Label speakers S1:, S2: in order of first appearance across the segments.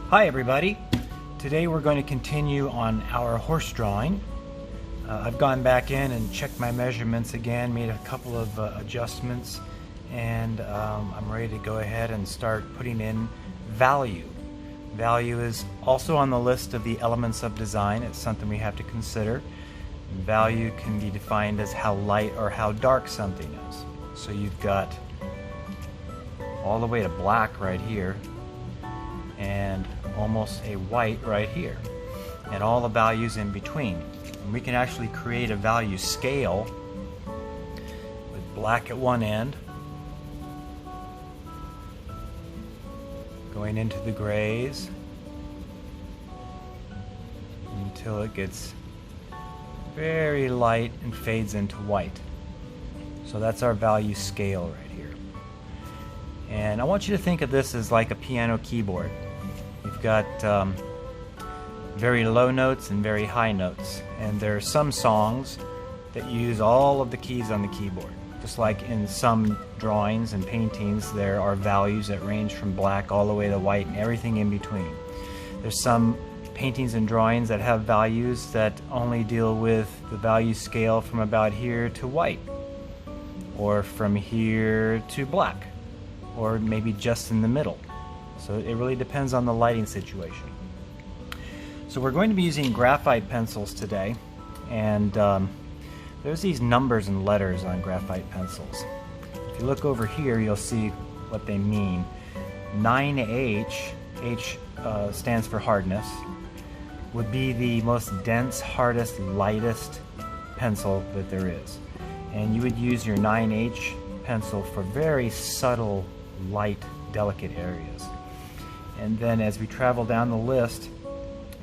S1: Hi everybody! Today we're going to continue on our horse drawing. I've gone back in and checked my measurements again, made a couple of adjustments, and I'm ready to go ahead and start putting in value. Value is also on the list of the elements of design. It's something we have to consider. Value can be defined as how light or how dark something is. So you've got all the way to black right here, and almost a white right here, and all the values in between. And we can actually create a value scale with black at one end, going into the grays until it gets very light and fades into white. So that's our value scale right here. And I want you to think of this as like a piano keyboard. You've got very low notes and very high notes, and there are some songs that use all of the keys on the keyboard. Just like in some drawings and paintings, there are values that range from black all the way to white and everything in between. There's some paintings and drawings that have values that only deal with the value scale from about here to white, or from here to black, or maybe just in the middle. So it really depends on the lighting situation. So we're going to be using graphite pencils today, and there's these numbers and letters on graphite pencils. If you look over here, you'll see what they mean. 9H, H stands for hardness, would be the most dense, hardest, lightest pencil that there is. And you would use your 9H pencil for very subtle, light, delicate areas. And then as we travel down the list,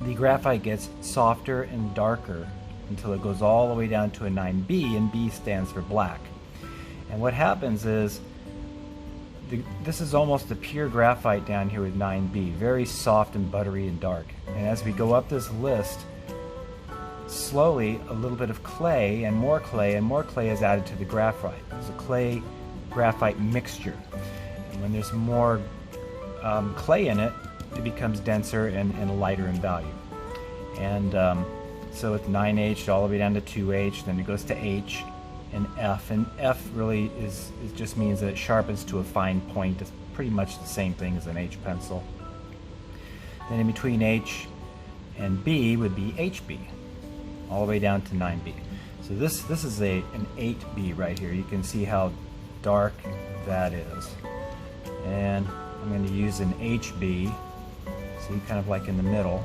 S1: the graphite gets softer and darker until it goes all the way down to a 9B, and B stands for black. And what happens is, this is almost a pure graphite down here with 9B, very soft and buttery and dark. And as we go up this list, slowly a little bit of clay and more clay is added to the graphite. It's a clay graphite mixture. And when there's more clay in it, it becomes denser and lighter in value. And so it's 9H all the way down to 2H, then it goes to H and F really it just means that it sharpens to a fine point. It's pretty much the same thing as an H pencil. Then in between H and B would be HB, all the way down to 9B. So this is an 8B right here. You can see how dark that is. And I'm going to use an HB, see, kind of like in the middle.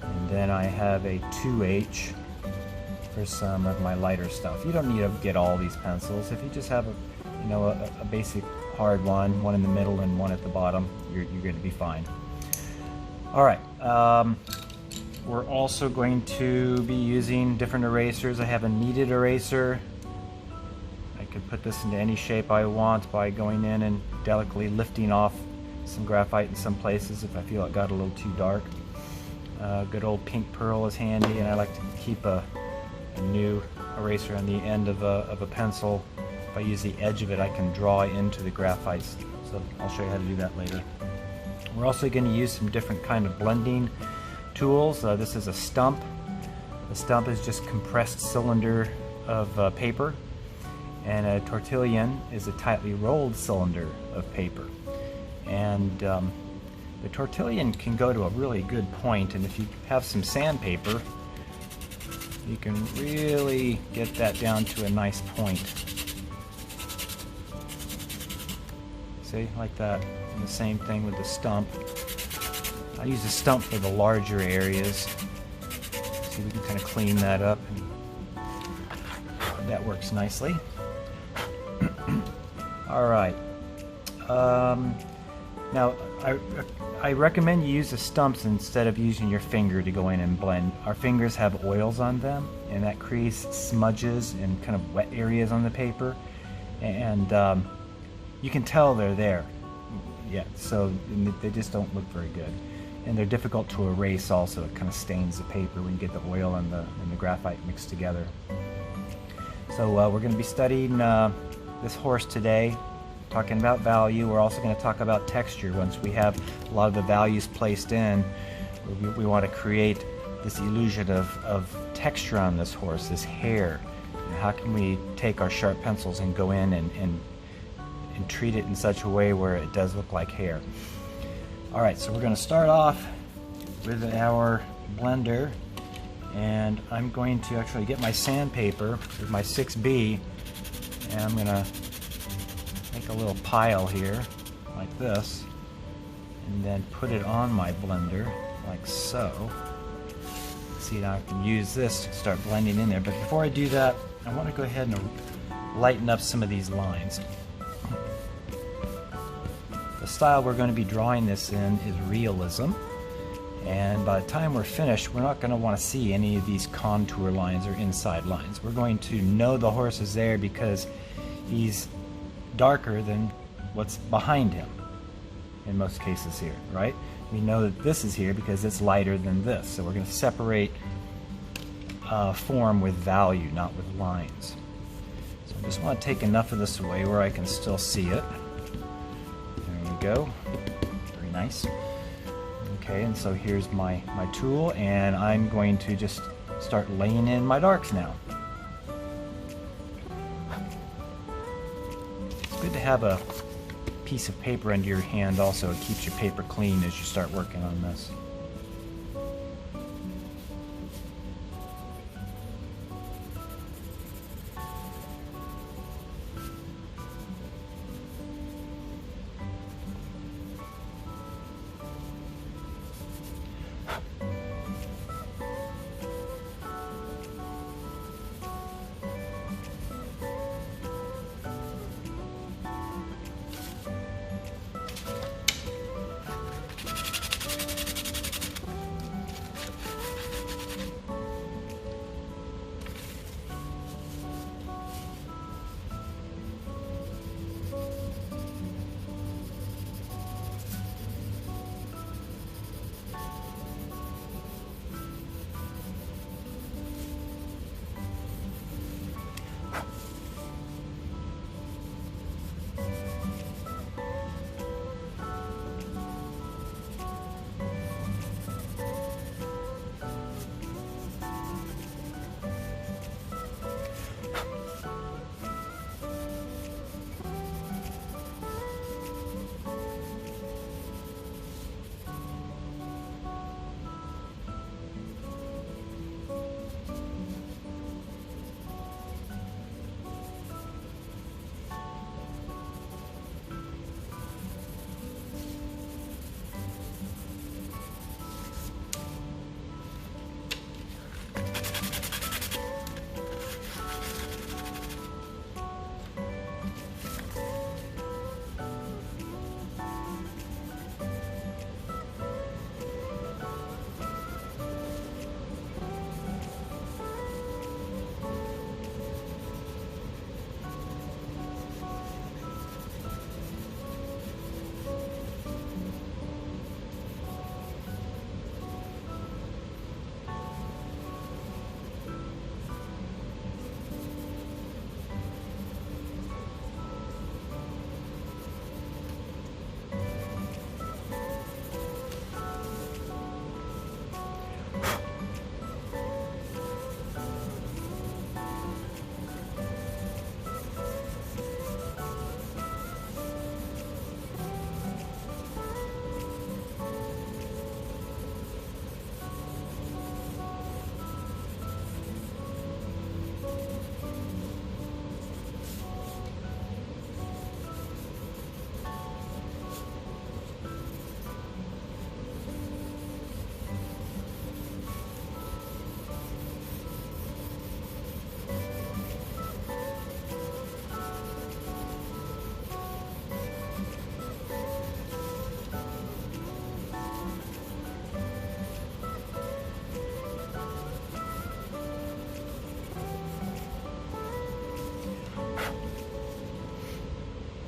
S1: And then I have a 2H for some of my lighter stuff. You don't need to get all these pencils. If you just have a basic hard one in the middle and one at the bottom, you're going to be fine. All right. We're also going to be using different erasers. I have a kneaded eraser. I could put this into any shape I want by going in and delicately lifting off some graphite in some places if I feel it got a little too dark. Good old pink pearl is handy, and I like to keep a new eraser on the end of a pencil. If I use the edge of it, I can draw into the graphite, so I'll show you how to do that later. We're also going to use some different kind of blending tools. This is a stump. The stump is just compressed cylinder of paper, and a tortillon is a tightly rolled cylinder of paper. And the tortillon can go to a really good point, and if you have some sandpaper, you can really get that down to a nice point. See, like that. And the same thing with the stump. I use the stump for the larger areas. See, we can kind of clean that up, and that works nicely. All right. Now, I recommend you use the stumps instead of using your finger to go in and blend. Our fingers have oils on them, and that creates smudges and kind of wet areas on the paper, and you can tell they're there. Yeah, so they just don't look very good, and they're difficult to erase. Also, it kind of stains the paper when you get the oil and the graphite mixed together. So we're going to be studying this horse today. talking about value. We're also going to talk about texture. Once we have a lot of the values placed in, we want to create this illusion of texture on this horse, this hair. And how can we take our sharp pencils and go in and treat it in such a way where it does look like hair? Alright, so we're going to start off with our blender, and I'm going to actually get my sandpaper with my 6B, and I'm going to make a little pile here like this, and then put it on my blender like so. See, now I can use this to start blending in there, but before I do that, I want to go ahead and lighten up some of these lines. The style we're going to be drawing this in is realism, and by the time we're finished, we're not going to want to see any of these contour lines or inside lines. We're going to know the horse is there because he's darker than what's behind him in most cases here, right? We know that this is here because it's lighter than this, so we're going to separate form with value, not with lines. So I just want to take enough of this away where I can still see it. There we go. Very nice. Okay, and so here's my tool, and I'm going to just start laying in my darks now. It's good to have a piece of paper under your hand also. It keeps your paper clean as you start working on this.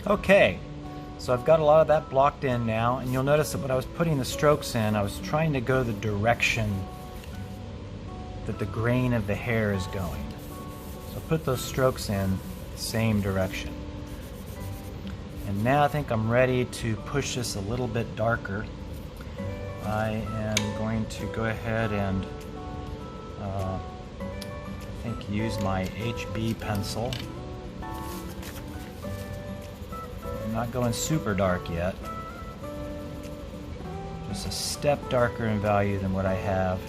S1: Okay, so I've got a lot of that blocked in now, and you'll notice that when I was putting the strokes in, I was trying to go the direction that the grain of the hair is going. So put those strokes in the same direction. And now I think I'm ready to push this a little bit darker. I am going to go ahead and I think use my HB pencil. I'm not going super dark yet. Just a step darker in value than what I have.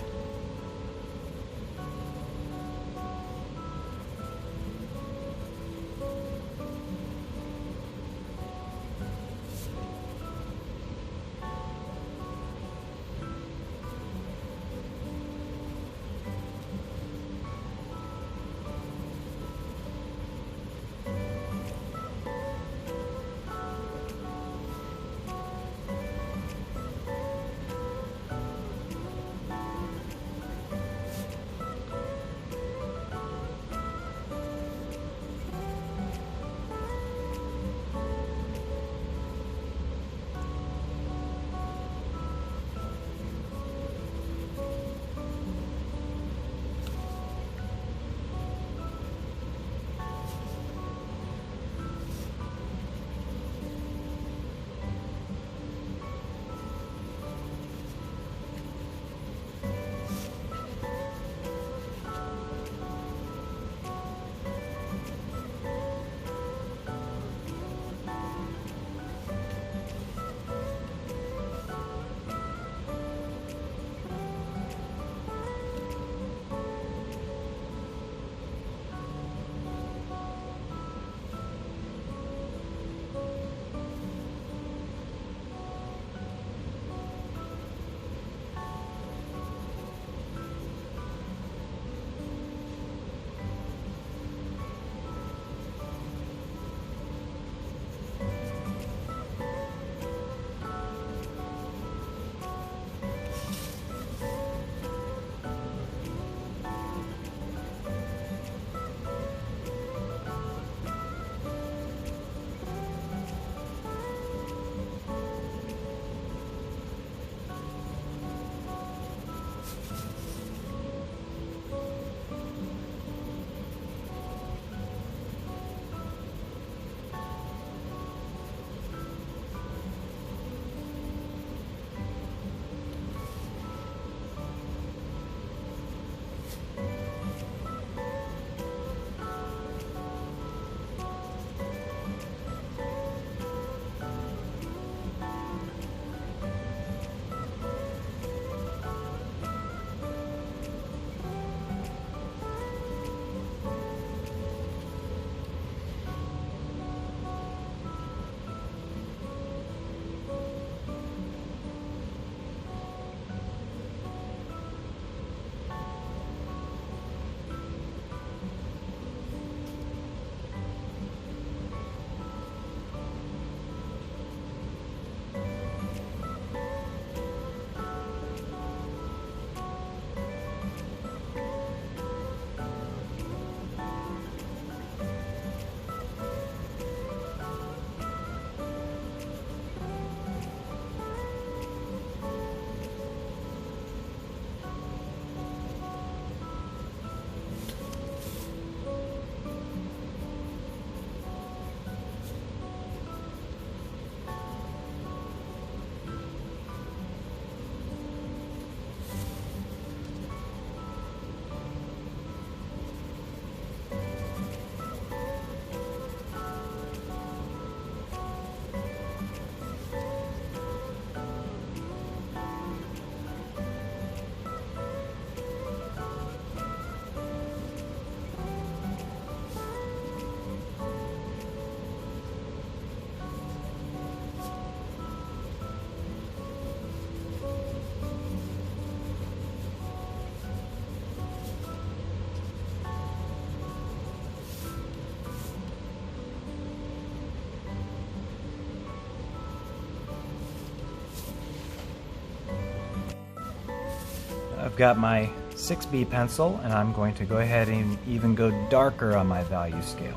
S1: I've got my 6B pencil, and I'm going to go ahead and even go darker on my value scale.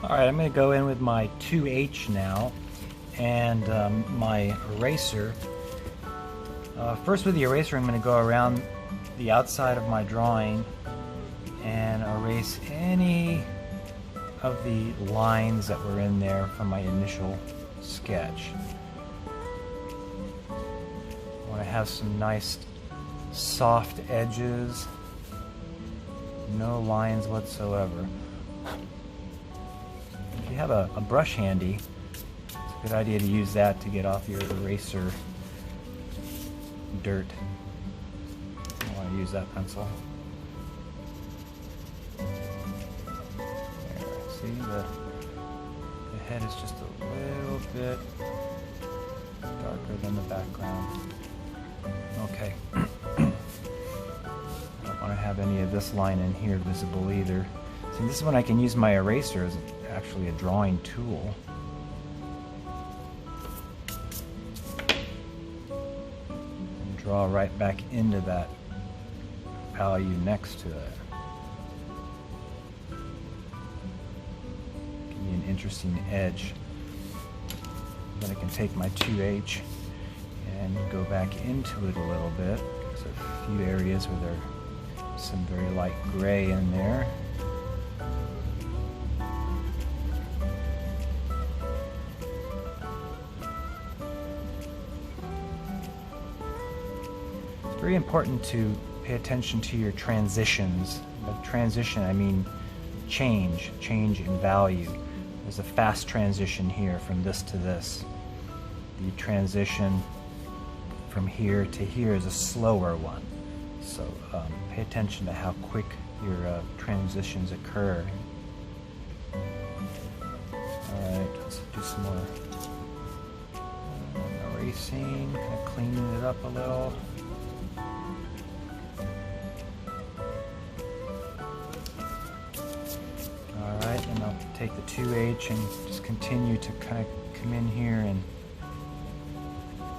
S1: Alright, I'm going to go in with my 2H now and my eraser. First with the eraser, I'm going to go around the outside of my drawing and erase any of the lines that were in there from my initial sketch. I want to have some nice soft edges, no lines whatsoever. If you have a brush handy, it's a good idea to use that to get off your eraser dirt. I want to use that pencil. There, see, the head is just a little bit darker than the background. Okay. I don't want to have any of this line in here visible either. See, this is when I can use my eraser as actually a drawing tool. And draw right back into that value next to it. Give me an interesting edge. Then I can take my 2H and go back into it a little bit. There's a few areas where there's some very light gray in there. It's very important to pay attention to your transitions. By transition, I mean change in value. There's a fast transition here from this to this. The transition from here to here is a slower one. So pay attention to how quick your transitions occur. Alright, let's do some more erasing, kind of cleaning it up a little. Alright, and I'll take the 2H and just continue to kind of come in here and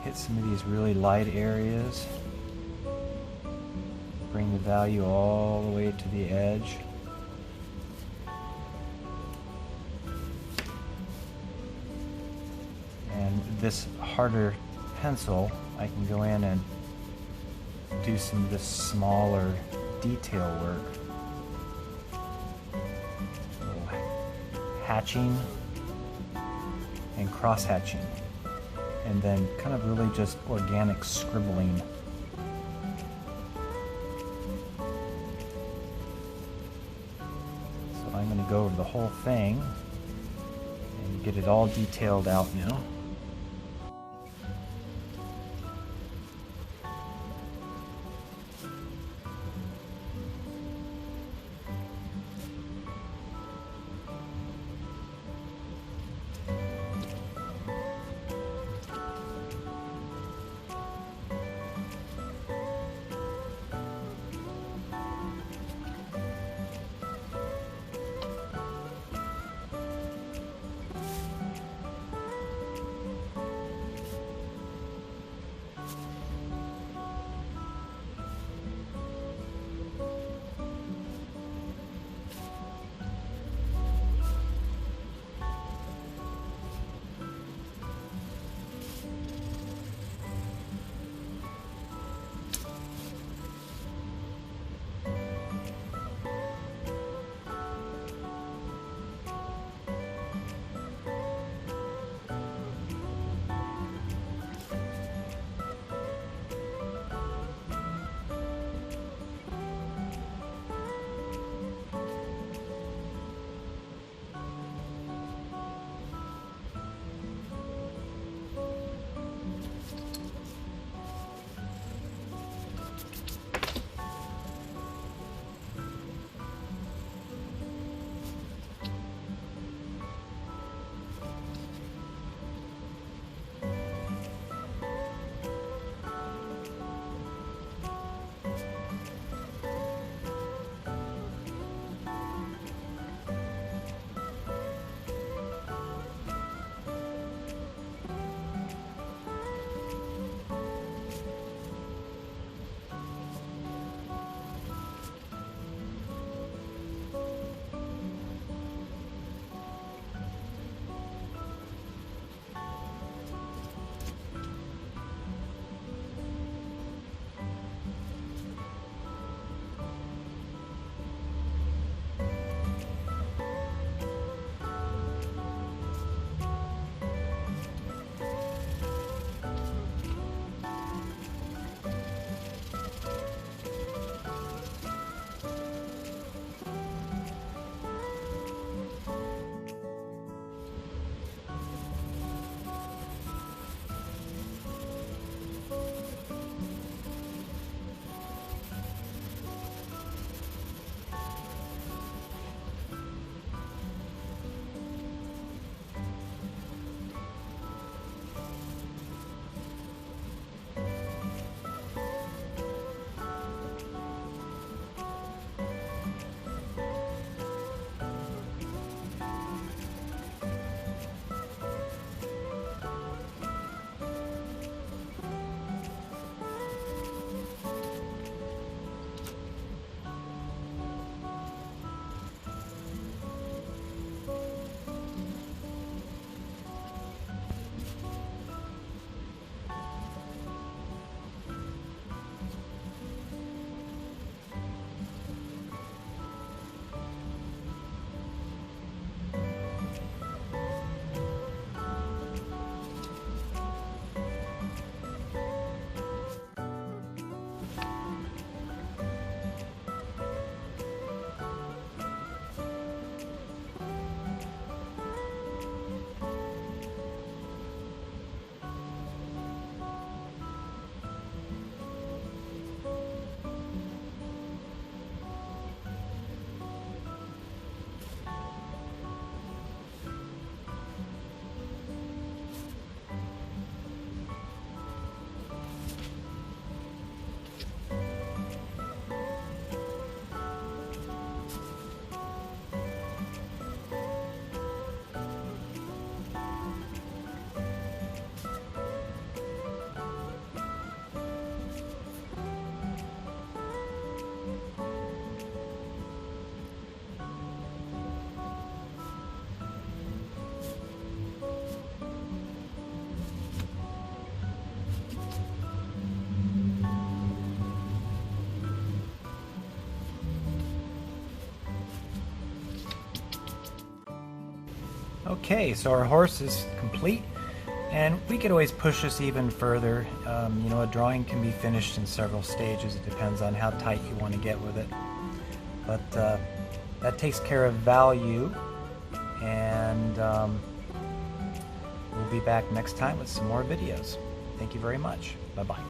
S1: hit some of these really light areas. Bring the value all the way to the edge. And this harder pencil, I can go in and do some of this smaller detail work. A little hatching and cross-hatching. And then kind of really just organic scribbling. So I'm going to go over the whole thing and get it all detailed out now. Okay, so our horse is complete, and we could always push this even further. You know, a drawing can be finished in several stages. It depends on how tight you want to get with it. But that takes care of value, and we'll be back next time with some more videos. Thank you very much. Bye-bye.